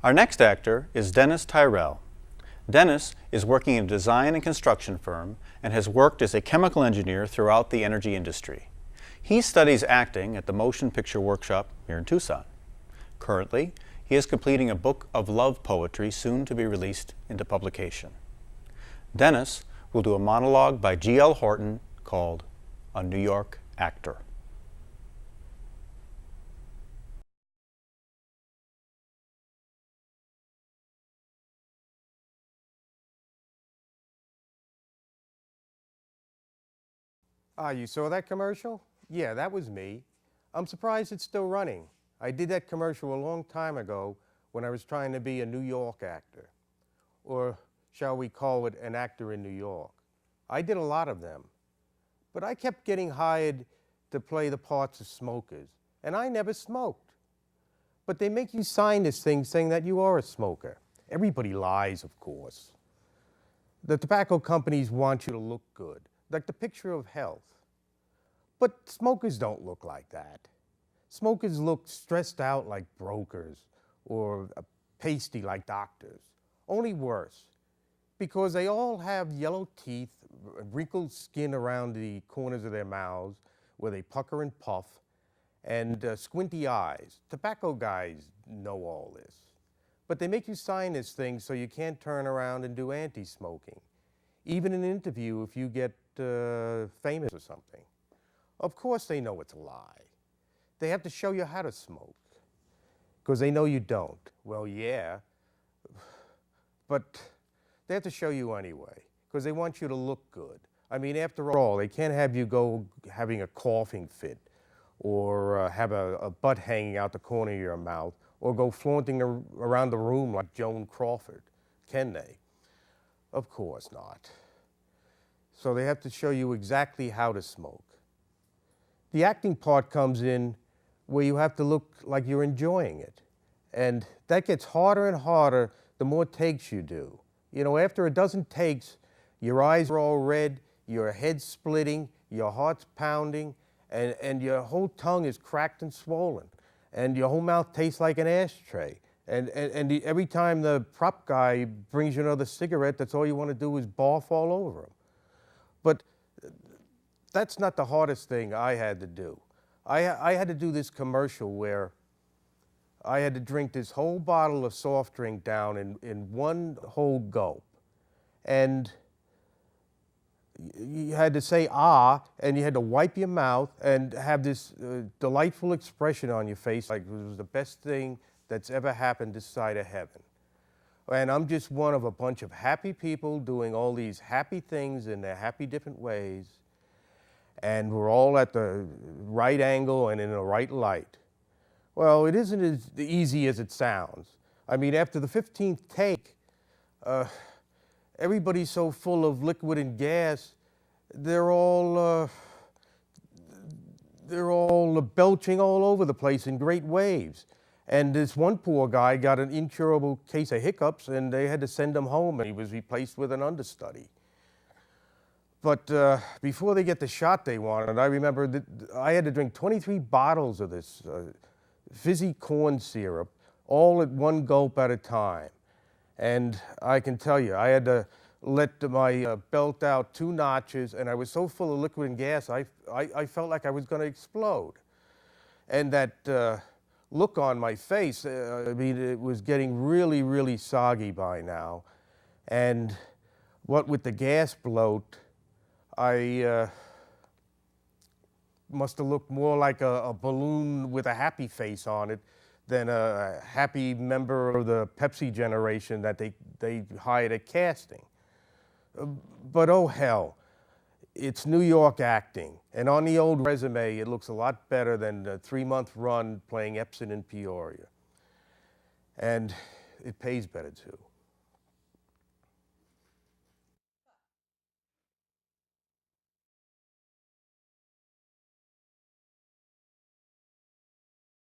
Our next actor is Dennis Tyrrell. Dennis is working in a design and construction firm and has worked as a chemical engineer throughout the energy industry. He studies acting at the Motion Picture Workshop here in Tucson. Currently, he is completing a book of love poetry soon to be released into publication. Dennis will do a monologue by G.L. Horton called A New York Actor. You saw that commercial? Yeah, that was me. I'm surprised it's still running. I did that commercial a long time ago when I was trying to be a New York actor. Or shall we call it an actor in New York. I did a lot of them. But I kept getting hired to play the parts of smokers, and I never smoked. But they make you sign this thing saying that you are a smoker. Everybody lies, of course. The tobacco companies want you to look good, like the picture of health. But smokers don't look like that. Smokers look stressed out like brokers or pasty like doctors, only worse, because they all have yellow teeth, wrinkled skin around the corners of their mouths where they pucker and puff, and squinty eyes. Tobacco guys know all this. But they make you sign this thing so you can't turn around and do anti-smoking, even in an interview if you get famous or something. Of course they know it's a lie. They have to show you how to smoke, because they know you don't. Well, yeah, but they have to show you anyway, because they want you to look good. I mean, after all, they can't have you go having a coughing fit, or have a butt hanging out the corner of your mouth, or go flaunting around the room like Joan Crawford, can they? Of course not. So they have to show you exactly how to smoke. The acting part comes in where you have to look like you're enjoying it. And that gets harder and harder the more takes you do. You know, after a dozen takes, your eyes are all red, your head's splitting, your heart's pounding, and your whole tongue is cracked and swollen. And your whole mouth tastes like an ashtray. And every time the prop guy brings you another cigarette, that's all you want to do is barf all over him. But that's not the hardest thing I had to do. I had to do this commercial where I had to drink this whole bottle of soft drink down in one whole gulp. And you had to say ah, and you had to wipe your mouth and have this delightful expression on your face like it was the best thing that's ever happened this side of heaven. And I'm just one of a bunch of happy people doing all these happy things in their happy different ways. And we're all at the right angle and in the right light. Well, it isn't as easy as it sounds. I mean, after the 15th take, everybody's so full of liquid and gas, they're all belching all over the place in great waves. And this one poor guy got an incurable case of hiccups, and they had to send him home, and he was replaced with an understudy. But before they get the shot they wanted, I remember that I had to drink 23 bottles of this fizzy corn syrup, all at one gulp at a time. And I can tell you, I had to let my belt out 2 notches, and I was so full of liquid and gas, I felt like I was going to explode. And that look on my face, I mean, it was getting really, really soggy by now. And what with the gas bloat, I must have looked more like a balloon with a happy face on it than a happy member of the Pepsi generation that they hired at casting. But oh hell, it's New York acting. And on the old resume, it looks a lot better than the 3-month run playing Epson in Peoria. And it pays better too.